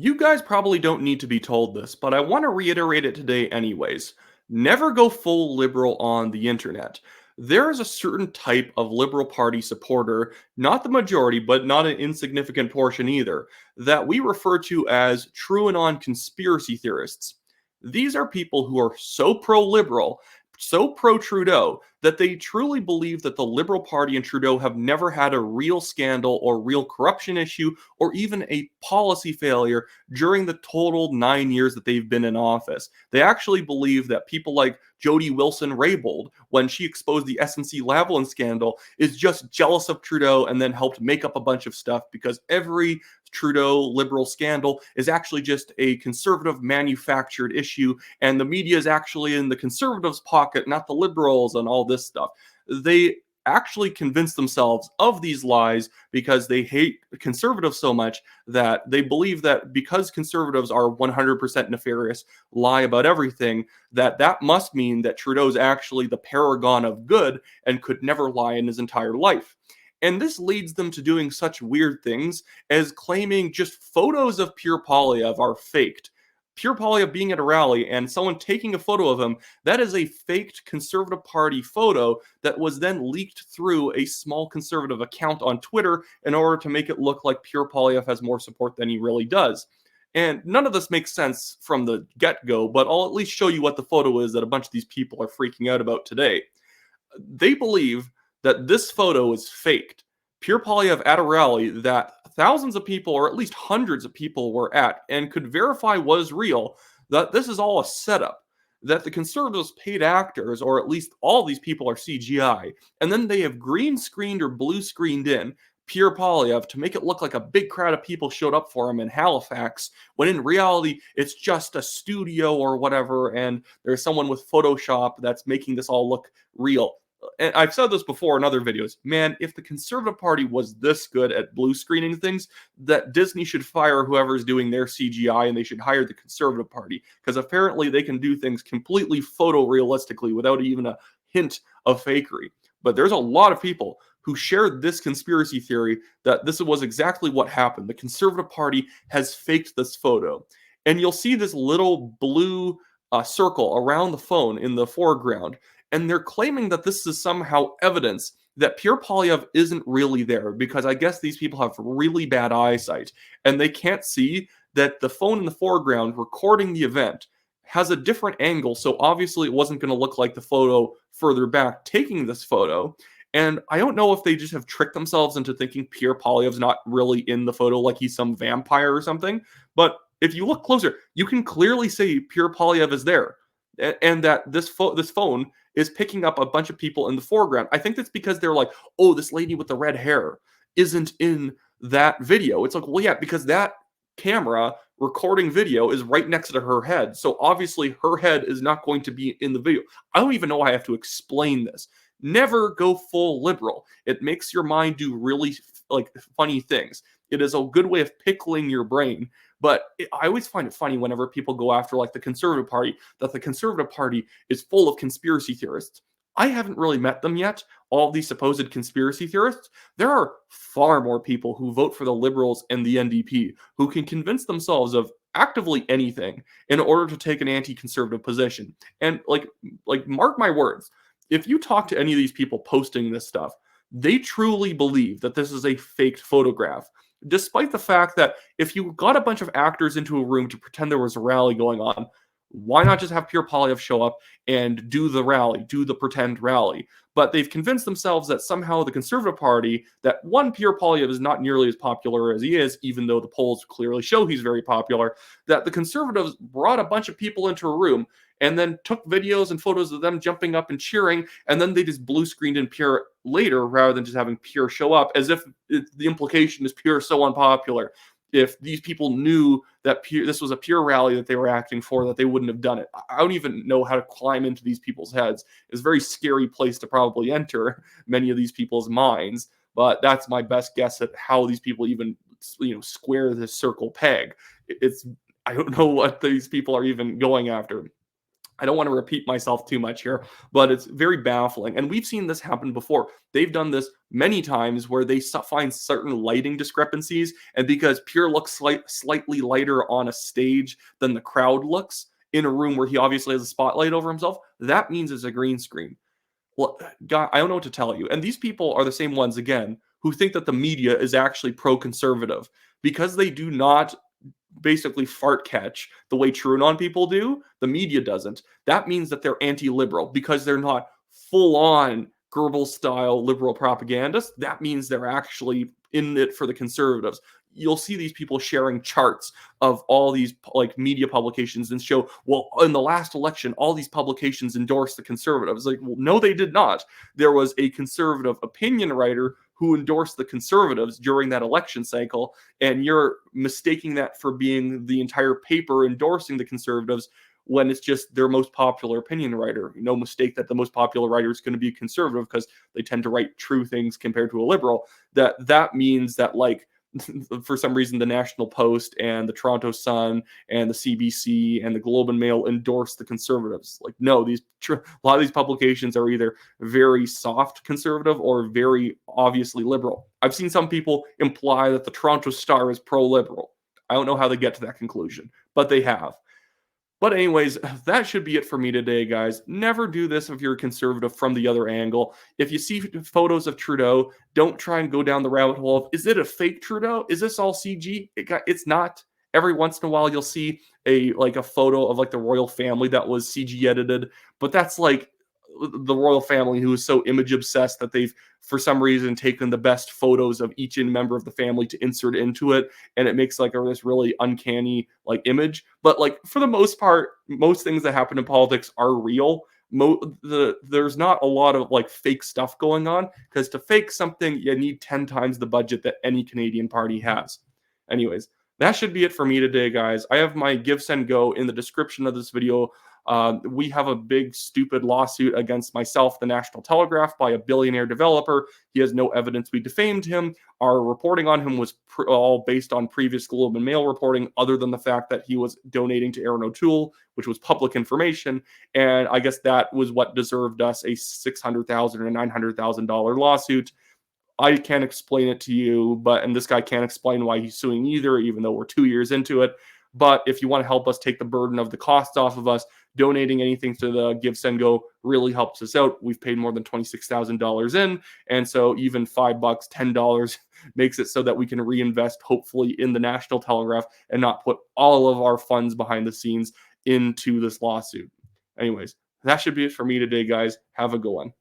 You guys probably don't need to be told this, but I want to reiterate it today anyways. Never go full liberal on the internet. There is a certain type of Liberal Party supporter, not the majority, but not an insignificant portion either, that we refer to as TruAnon conspiracy theorists. These are people who are so pro liberal, so pro Trudeau, that they truly believe that the Liberal Party and Trudeau have never had a real scandal or real corruption issue or even a policy failure during the total 9 years that they've been in office. They actually believe that people like Jody Wilson-Raybould, when she exposed the SNC-Lavalin scandal, is just jealous of Trudeau and then helped make up a bunch of stuff because every Trudeau liberal scandal is actually just a conservative manufactured issue, and the media is actually in the conservatives' pocket, not the liberals, and all this stuff. They actually convince themselves of these lies because they hate conservatives so much that they believe that because conservatives are 100% nefarious, lie about everything, that must mean that Trudeau's actually the paragon of good and could never lie in his entire life. And this leads them to doing such weird things as claiming just photos of Pierre Poilievre are faked. Pierre Poilievre being at a rally and someone taking a photo of him, that is a faked Conservative Party photo that was then leaked through a small Conservative account on Twitter in order to make it look like Pierre Poilievre has more support than he really does. And none of this makes sense from the get-go, but I'll at least show you what the photo is that a bunch of these people are freaking out about today. They believe that this photo is faked. Pierre Poilievre at a rally that thousands of people, or at least hundreds of people, were at and could verify was real, that this is all a setup, that the Conservatives paid actors, or at least all these people are CGI, and then they have green screened or blue screened in Pierre Poilievre to make it look like a big crowd of people showed up for him in Halifax, when in reality it's just a studio or whatever, and there's someone with Photoshop that's making this all look real. And I've said this before in other videos, man, if the Conservative Party was this good at blue screening things, that Disney should fire whoever's doing their CGI and they should hire the Conservative Party, because apparently they can do things completely photorealistically without even a hint of fakery. But there's a lot of people who shared this conspiracy theory that this was exactly what happened. The Conservative Party has faked this photo. And you'll see this little blue circle around the phone in the foreground. And they're claiming that this is somehow evidence that Pierre Poilievre isn't really there, because I guess these people have really bad eyesight and they can't see that the phone in the foreground recording the event has a different angle. So obviously it wasn't going to look like the photo further back taking this photo. And I don't know if they just have tricked themselves into thinking Pierre Poilievre's not really in the photo, like he's some vampire or something. But if you look closer, you can clearly see Pierre Poilievre is there, and that this phone is picking up a bunch of people in the foreground. I think that's because they're like, oh, this lady with the red hair isn't in that video. It's like, well, yeah, because that camera recording video is right next to her head. So obviously her head is not going to be in the video. I don't even know why I have to explain this. Never go full liberal. It makes your mind do really like funny things. It is a good way of pickling your brain. But I always find it funny whenever people go after like the Conservative Party, that the Conservative Party is full of conspiracy theorists. I haven't really met them yet, all these supposed conspiracy theorists. There are far more people who vote for the Liberals and the NDP who can convince themselves of actively anything in order to take an anti-conservative position. And like mark my words, if you talk to any of these people posting this stuff, they truly believe that this is a faked photograph, despite the fact that if you got a bunch of actors into a room to pretend there was a rally going on, why not just have Pierre Poilievre show up and do the rally, do the pretend rally? But they've convinced themselves that somehow the Conservative Party, that one, Pierre Poilievre is not nearly as popular as he is, even though the polls clearly show he's very popular, that the Conservatives brought a bunch of people into a room and then took videos and photos of them jumping up and cheering, and then they just blue screened in Pierre later rather than just having Pierre show up, as if the implication is Pierre so unpopular. If these people knew that this was a Pierre rally that they were acting for, that they wouldn't have done it. I don't even know how to climb into these people's heads. It's a very scary place to probably enter many of these people's minds, but that's my best guess at how these people even, square this circle peg. I don't know what these people are even going after. I don't want to repeat myself too much here, but it's very baffling. And we've seen this happen before. They've done this many times where they find certain lighting discrepancies. And because Pierre looks slightly lighter on a stage than the crowd looks in a room where he obviously has a spotlight over himself, that means it's a green screen. Well, God, I don't know what to tell you. And these people are the same ones, again, who think that the media is actually pro conservative because they do not basically fart catch the way TruAnon people do. The media doesn't. That means that they're anti-liberal because they're not full-on Goebbels-style liberal propagandists. That means they're actually in it for the conservatives. You'll see these people sharing charts of all these like media publications and show, well, in the last election, all these publications endorsed the conservatives. Like, well, no, they did not. There was a conservative opinion writer who endorsed the conservatives during that election cycle, and you're mistaking that for being the entire paper endorsing the conservatives when it's just their most popular opinion writer. No mistake that the most popular writer is going to be conservative because they tend to write true things compared to a liberal. That means that, like, for some reason the National Post and the Toronto Sun and the CBC and the Globe and Mail endorse the conservatives. Like, no, a lot of these publications are either very soft conservative or very obviously liberal. I've seen some people imply that the Toronto Star is pro-liberal. I don't know how they get to that conclusion, but they have. But anyways, that should be it for me today, guys. Never do this if you're a conservative from the other angle. If you see photos of Trudeau, don't try and go down the rabbit hole of, is it a fake Trudeau? Is this all CG? It's not. Every once in a while, you'll see a photo of like the royal family that was CG edited, but that's like the royal family who is so image obsessed that they've for some reason taken the best photos of each member of the family to insert into it, and it makes like this really uncanny like image. But like for the most part, most things that happen in politics are real. There's not a lot of like fake stuff going on, because to fake something you need 10 times the budget that any Canadian party has. Anyways, that should be it for me today, guys. I have my Give, Send, Go in the description of this video. We have a big, stupid lawsuit against myself, the National Telegraph, by a billionaire developer. He has no evidence we defamed him. Our reporting on him was all based on previous Globe and Mail reporting, other than the fact that he was donating to Aaron O'Toole, which was public information. And I guess that was what deserved us a $600,000 or $900,000 lawsuit. I can't explain it to you, and this guy can't explain why he's suing either, even though we're 2 years into it. But if you want to help us take the burden of the costs off of us, donating anything to the Give, Send, Go really helps us out. We've paid more than $26,000 in, and so even $5, $10 makes it so that we can reinvest, hopefully, in the National Telegraph and not put all of our funds behind the scenes into this lawsuit. Anyways, that should be it for me today, guys. Have a good one.